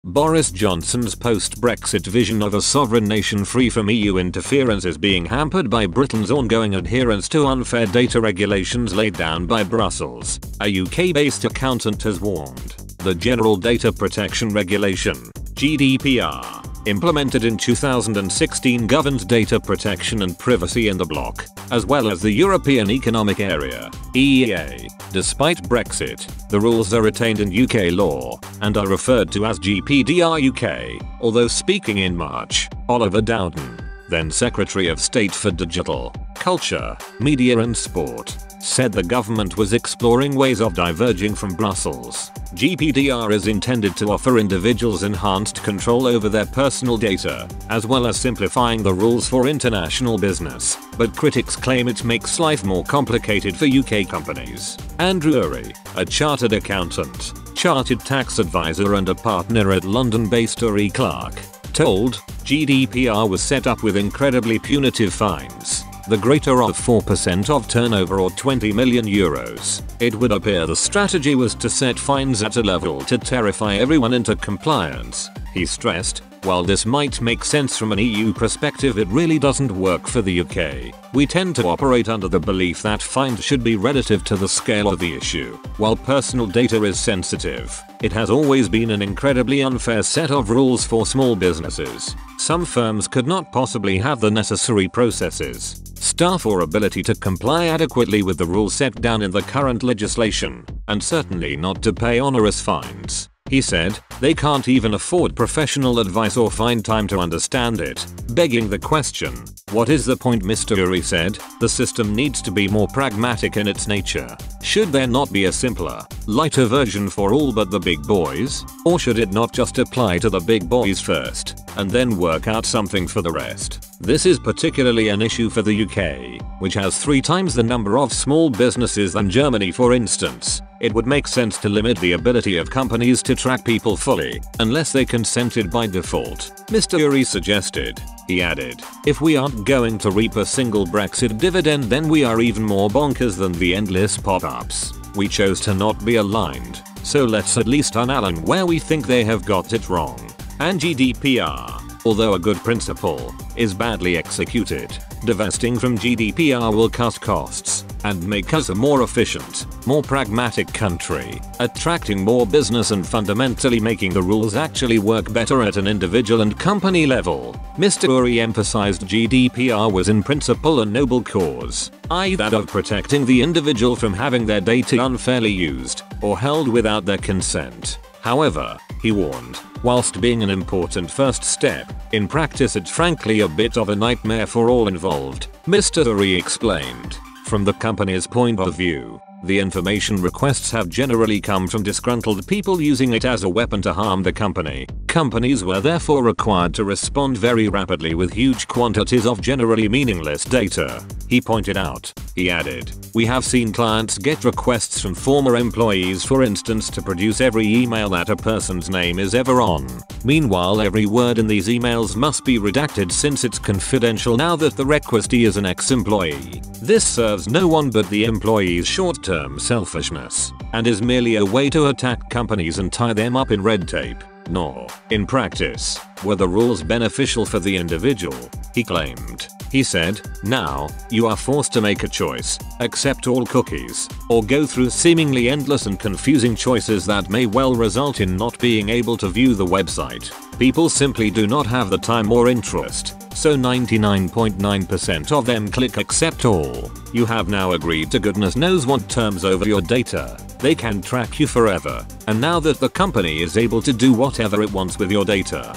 Boris Johnson's post-Brexit vision of a sovereign nation free from EU interference is being hampered by Britain's ongoing adherence to unfair data regulations laid down by Brussels, a UK-based accountant has warned. The General Data Protection Regulation, GDPR, implemented in 2016 governs data protection and privacy in the bloc, as well as the European Economic Area, EEA. Despite Brexit, the rules are retained in UK law and are referred to as GDPR UK, although speaking in March, Oliver Dowden, then Secretary of State for Digital, Culture, Media and Sport, said the government was exploring ways of diverging from Brussels. GDPR is intended to offer individuals enhanced control over their personal data, as well as simplifying the rules for international business, but critics claim it makes life more complicated for UK companies. Andrew Urry, a chartered accountant, chartered tax advisor and a partner at London-based Urry Clark, told GDPR was set up with incredibly punitive fines, the greater of 4% of turnover or 20 million euros. It would appear the strategy was to set fines at a level to terrify everyone into compliance, he stressed. While this might make sense from an EU perspective, it really doesn't work for the UK. We tend to operate under the belief that fines should be relative to the scale of the issue. While personal data is sensitive, it has always been an incredibly unfair set of rules for small businesses. Some firms could not possibly have the necessary processes, staff or ability to comply adequately with the rules set down in the current legislation, and certainly not to pay onerous fines. He said, they can't even afford professional advice or find time to understand it, begging the question, what is the point? Mr. Urry said, the system needs to be more pragmatic in its nature. Should there not be a simpler, lighter version for all but the big boys? Or should it not just apply to the big boys first, and then work out something for the rest? This is particularly an issue for the UK, which has 3 times the number of small businesses than Germany, for instance. It would make sense to limit the ability of companies to track people fully, unless they consented by default, Mr. Urry suggested. He added, if we aren't going to reap a single Brexit dividend, then we are even more bonkers than the endless pop-ups. We chose to not be aligned, so let's at least unalign where we think they have got it wrong. And GDPR, although a good principle, is badly executed. Divesting from GDPR will cut costs and make us a more efficient, more pragmatic country, attracting more business and fundamentally making the rules actually work better at an individual and company level. Mr. Urry emphasized GDPR was in principle a noble cause, i.e. that of protecting the individual from having their data unfairly used or held without their consent. However, he warned, whilst being an important first step, in practice it's frankly a bit of a nightmare for all involved, Mr. Urry explained. From the company's point of view, the information requests have generally come from disgruntled people using it as a weapon to harm the company. Companies were therefore required to respond very rapidly with huge quantities of generally meaningless data, he pointed out. He added, we have seen clients get requests from former employees, for instance, to produce every email that a person's name is ever on. Meanwhile, every word in these emails must be redacted since it's confidential now that the requestee is an ex-employee. This serves no one but the employee's short-term selfishness, and is merely a way to attack companies and tie them up in red tape. Nor, in practice, were the rules beneficial for the individual, he claimed. He said, now, you are forced to make a choice, accept all cookies, or go through seemingly endless and confusing choices that may well result in not being able to view the website. People simply do not have the time or interest, so 99.9% of them click accept all. You have now agreed to goodness knows what terms over your data. They can track you forever, and now that the company is able to do whatever it wants with your data,